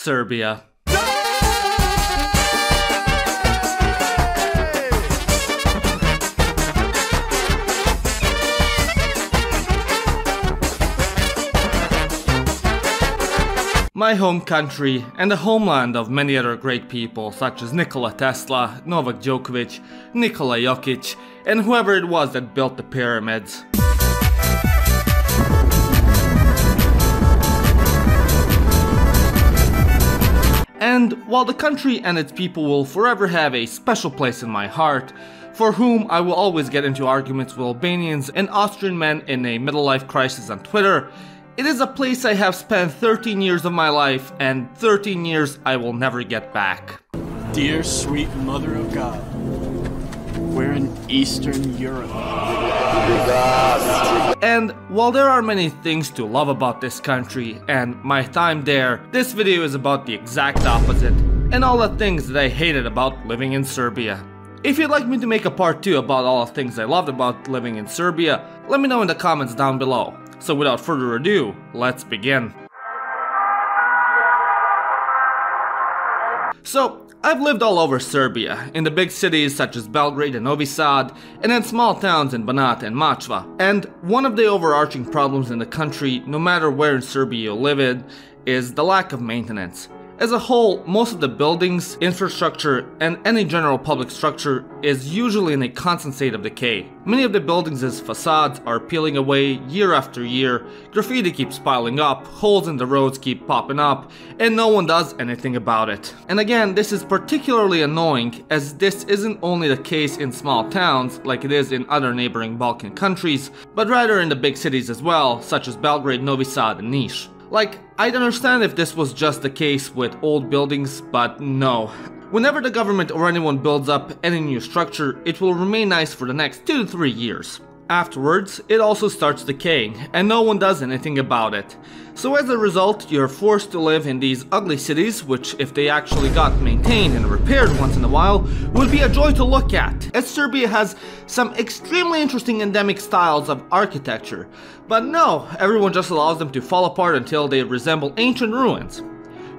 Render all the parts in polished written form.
Serbia. My home country and the homeland of many other great people such as Nikola Tesla, Novak Djokovic, Nikola Jokic, and whoever it was that built the pyramids. And while the country and its people will forever have a special place in my heart, for whom I will always get into arguments with Albanians and Austrian men in a middle life crisis on Twitter, it is a place I have spent 13 years of my life, and 13 years I will never get back. Dear sweet Mother of God, we're in Eastern Europe. And while there are many things to love about this country and my time there, this video is about the exact opposite, and all the things that I hated about living in Serbia. If you'd like me to make a part 2 about all the things I loved about living in Serbia, let me know in the comments down below. So without further ado, let's begin. So, I've lived all over Serbia, in the big cities such as Belgrade and Novi Sad, and in small towns in Banat and Machva. And one of the overarching problems in the country, no matter where in Serbia you live in, is the lack of maintenance. As a whole, most of the buildings, infrastructure, and any general public structure is usually in a constant state of decay. Many of the buildings' facades are peeling away year after year, graffiti keeps piling up, holes in the roads keep popping up, and no one does anything about it. And again, this is particularly annoying as this isn't only the case in small towns like it is in other neighboring Balkan countries, but rather in the big cities as well, such as Belgrade, Novi Sad, and Niš. Like, I'd understand if this was just the case with old buildings, but no. Whenever the government or anyone builds up any new structure, it will remain nice for the next 2 to 3 years. Afterwards, it also starts decaying, and no one does anything about it. So as a result, you're forced to live in these ugly cities, which if they actually got maintained and repaired once in a while, would be a joy to look at, as Serbia has some extremely interesting endemic styles of architecture. But no, everyone just allows them to fall apart until they resemble ancient ruins.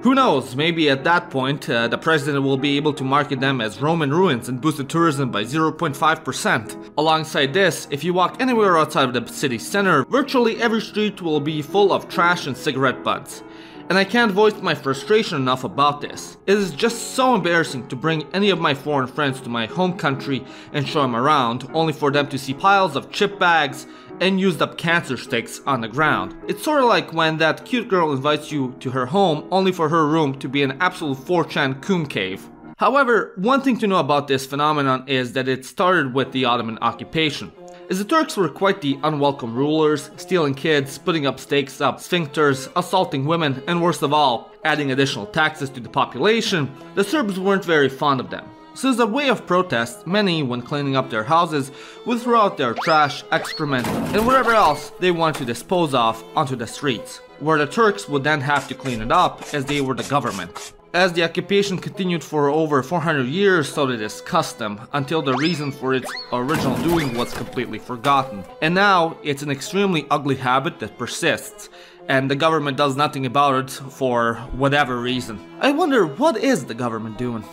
Who knows, maybe at that point, the president will be able to market them as Roman ruins and boost the tourism by 0.5%. Alongside this, if you walk anywhere outside of the city center, virtually every street will be full of trash and cigarette butts. And I can't voice my frustration enough about this. It is just so embarrassing to bring any of my foreign friends to my home country and show them around, only for them to see piles of chip bags and used up cancer sticks on the ground. It's sort of like when that cute girl invites you to her home only for her room to be an absolute 4chan coon cave. However, one thing to know about this phenomenon is that it started with the Ottoman Occupation, as the Turks were quite the unwelcome rulers, stealing kids, putting up stakes up sphincters, assaulting women, and worst of all, adding additional taxes to the population. The Serbs weren't very fond of them. So as a way of protest, many, when cleaning up their houses, would throw out their trash, excrement, and whatever else they wanted to dispose of onto the streets, where the Turks would then have to clean it up as they were the government. As the occupation continued for over 400 years, so did this custom, until the reason for its original doing was completely forgotten. And now, it's an extremely ugly habit that persists, and the government does nothing about it for whatever reason. I wonder, what is the government doing?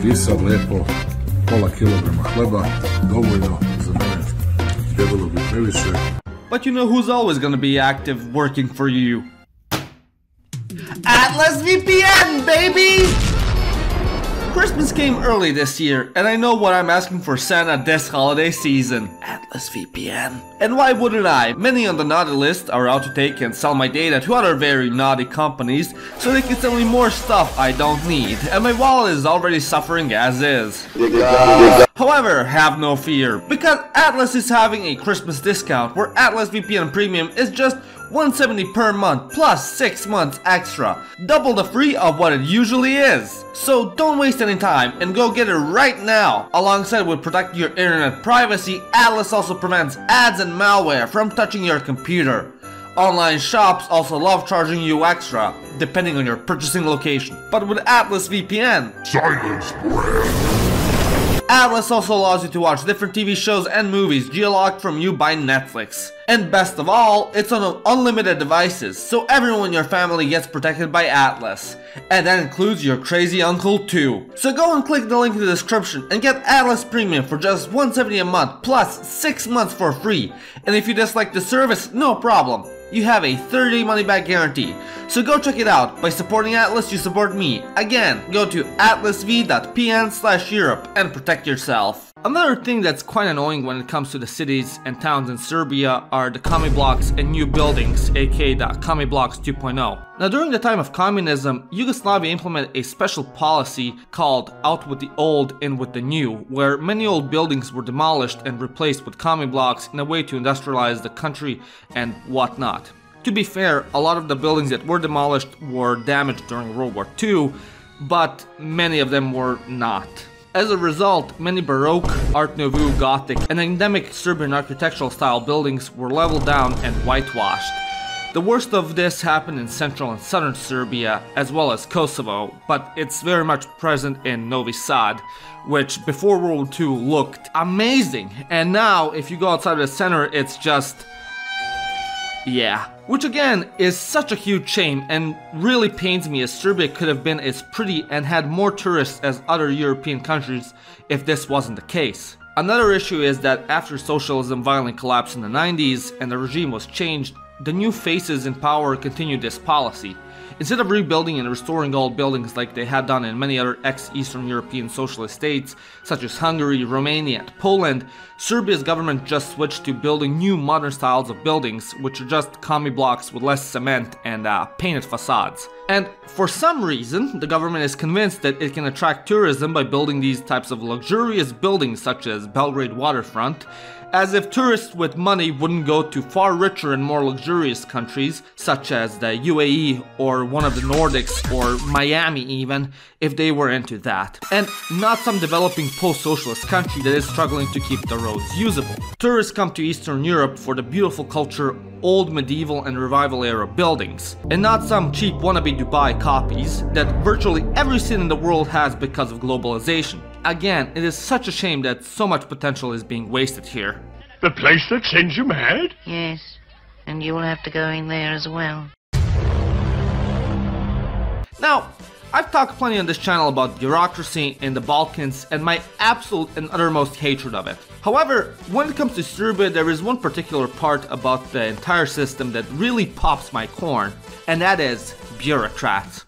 Sad lepo, pola kilograma hleba, dovoljno za mene, trebalo bi previše. But you know who's always gonna be active working for you? Atlas VPN, baby! Christmas came early this year, and I know what I'm asking for Santa this holiday season. Atlas VPN. And why wouldn't I? Many on the naughty list are out to take and sell my data to other very naughty companies so they can sell me more stuff I don't need, and my wallet is already suffering as is. However, have no fear, because Atlas is having a Christmas discount where Atlas VPN Premium is just $170 per month plus 6 months extra, double the free of what it usually is. So don't waste any time and go get it right now. Alongside with protecting your internet privacy, Atlas also prevents ads and malware from touching your computer. Online shops also love charging you extra, depending on your purchasing location. But with Atlas VPN, Silence, brand. Atlas also allows you to watch different TV shows and movies geologged from you by Netflix. And best of all, it's on unlimited devices, so everyone in your family gets protected by Atlas. And that includes your crazy uncle too. So go and click the link in the description and get Atlas Premium for just $170 a month plus 6 months for free. And if you dislike the service, no problem. You have a 30-day money-back guarantee. So go check it out. By supporting Atlas, you support me. Again, go to atlasv.pn/Europe and protect yourself. Another thing that's quite annoying when it comes to the cities and towns in Serbia are the Commi Blocks and new buildings, aka the Commi Blocks 2.0. Now during the time of communism, Yugoslavia implemented a special policy called out with the old, in with the new, where many old buildings were demolished and replaced with Commi Blocks in a way to industrialize the country and whatnot. To be fair, a lot of the buildings that were demolished were damaged during World War II, but many of them were not. As a result, many Baroque, Art Nouveau, Gothic, and endemic Serbian architectural style buildings were leveled down and whitewashed. The worst of this happened in central and southern Serbia, as well as Kosovo, but it's very much present in Novi Sad, which before World War II looked amazing, and now if you go outside of the center, it's just... yeah. Which again is such a huge shame and really pains me, as Serbia could have been as pretty and had more tourists as other European countries if this wasn't the case. Another issue is that after socialism violently collapsed in the 90s and the regime was changed, the new faces in power continued this policy. Instead of rebuilding and restoring old buildings like they had done in many other ex-Eastern European socialist states, such as Hungary, Romania, and Poland, Serbia's government just switched to building new modern styles of buildings, which are just Commi blocks with less cement and painted facades. And for some reason, the government is convinced that it can attract tourism by building these types of luxurious buildings such as Belgrade waterfront, as if tourists with money wouldn't go to far richer and more luxurious countries such as the UAE or one of the Nordics or Miami even, if they were into that. And not some developing post-socialist country that is struggling to keep the roads usable. Tourists come to Eastern Europe for the beautiful culture, old medieval and revival era buildings, and not some cheap wannabe Dubai copies that virtually every city in the world has because of globalization. Again, it is such a shame that so much potential is being wasted here. The place that sends you mad? Yes, and you will have to go in there as well. Now, I've talked plenty on this channel about bureaucracy in the Balkans and my absolute and uttermost hatred of it. However, when it comes to Serbia, there is one particular part about the entire system that really pops my corn, and that is bureaucrats.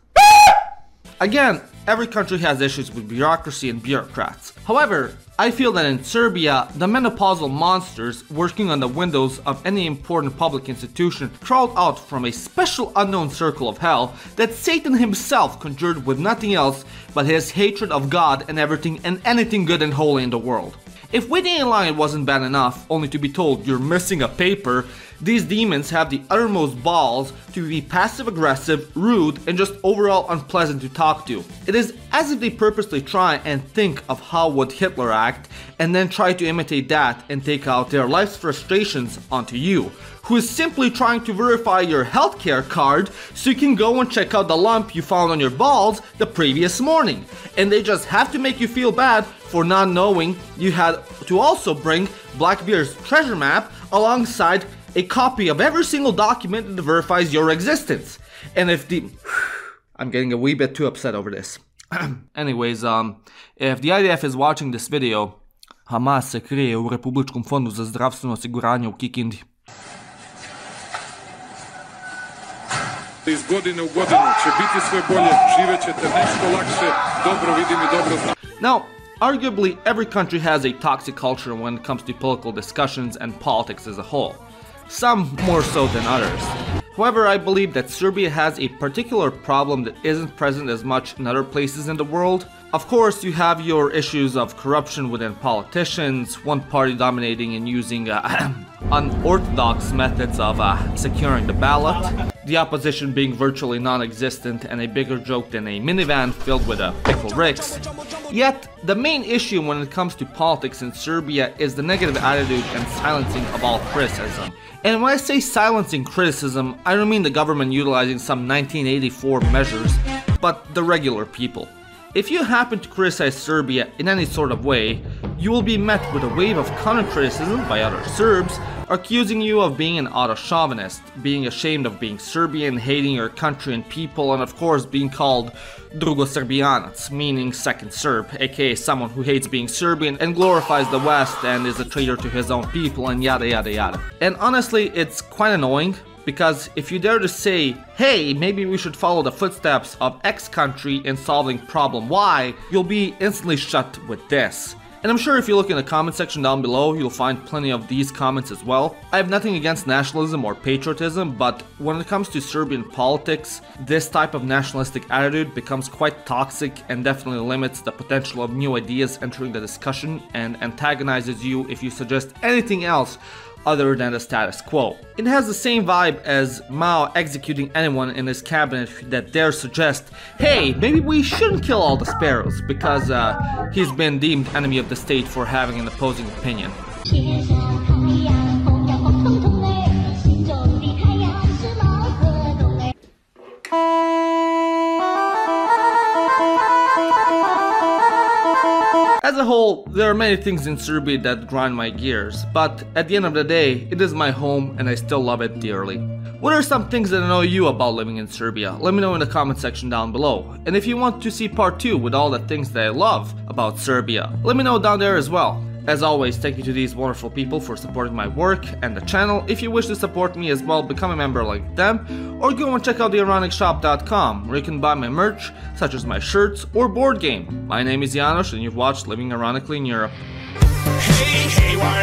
Again, every country has issues with bureaucracy and bureaucrats. However, I feel that in Serbia, the menopausal monsters working on the windows of any important public institution crawled out from a special unknown circle of hell that Satan himself conjured with nothing else but his hatred of God and everything and anything good and holy in the world. If waiting in line wasn't bad enough, only to be told you're missing a paper, these demons have the uttermost balls to be passive-aggressive, rude, and just overall unpleasant to talk to. It is as if they purposely try and think of how would Hitler act, and then try to imitate that and take out their life's frustrations onto you, who is simply trying to verify your healthcare card so you can go and check out the lump you found on your balls the previous morning. And they just have to make you feel bad for not knowing you had to also bring Blackbeard's treasure map alongside a copy of every single document that verifies your existence. And if the... I'm getting a wee bit too upset over this. Anyways, if the IDF is watching this video, Hamas se krije u Republičkom fondu za zdravstveno osiguranje u Kikindi. Iz godine u godinu će biti sve bolje, živet ćete nešto lakše, dobro vidim i dobro znam. Now, arguably every country has a toxic culture when it comes to political discussions and politics as a whole. Some more so than others. However, I believe that Serbia has a particular problem that isn't present as much in other places in the world. Of course, you have your issues of corruption within politicians, one party dominating and using unorthodox methods of securing the ballot, the opposition being virtually non-existent and a bigger joke than a minivan filled with pickle ricks. Yet, the main issue when it comes to politics in Serbia is the negative attitude and silencing of all criticism. And when I say silencing criticism, I don't mean the government utilizing some 1984 measures, but the regular people. If you happen to criticize Serbia in any sort of way, you will be met with a wave of counter-criticism by other Serbs, accusing you of being an auto-chauvinist, being ashamed of being Serbian, hating your country and people, and of course being called Drugosrbijanac, meaning second Serb, aka someone who hates being Serbian and glorifies the West and is a traitor to his own people, and yada yada yada. And honestly, it's quite annoying, because if you dare to say, hey, maybe we should follow the footsteps of X country in solving problem Y, you'll be instantly shut with this. And I'm sure if you look in the comment section down below, you'll find plenty of these comments as well. I have nothing against nationalism or patriotism, but when it comes to Serbian politics, this type of nationalistic attitude becomes quite toxic and definitely limits the potential of new ideas entering the discussion and antagonizes you if you suggest anything else other than the status quo. It has the same vibe as Mao executing anyone in his cabinet that dare suggest, hey, maybe we shouldn't kill all the sparrows, because he's been deemed enemy of the state for having an opposing opinion. As a whole, there are many things in Serbia that grind my gears, but at the end of the day, it is my home and I still love it dearly. What are some things that annoy you about living in Serbia? Let me know in the comment section down below. And if you want to see part 2 with all the things that I love about Serbia, let me know down there as well. As always, thank you to these wonderful people for supporting my work and the channel. If you wish to support me as well, become a member like them, or go and check out theIronicShop.com, where you can buy my merch, such as my shirts or board game. My name is Janos, and you've watched Living Ironically in Europe. Hey, hey, why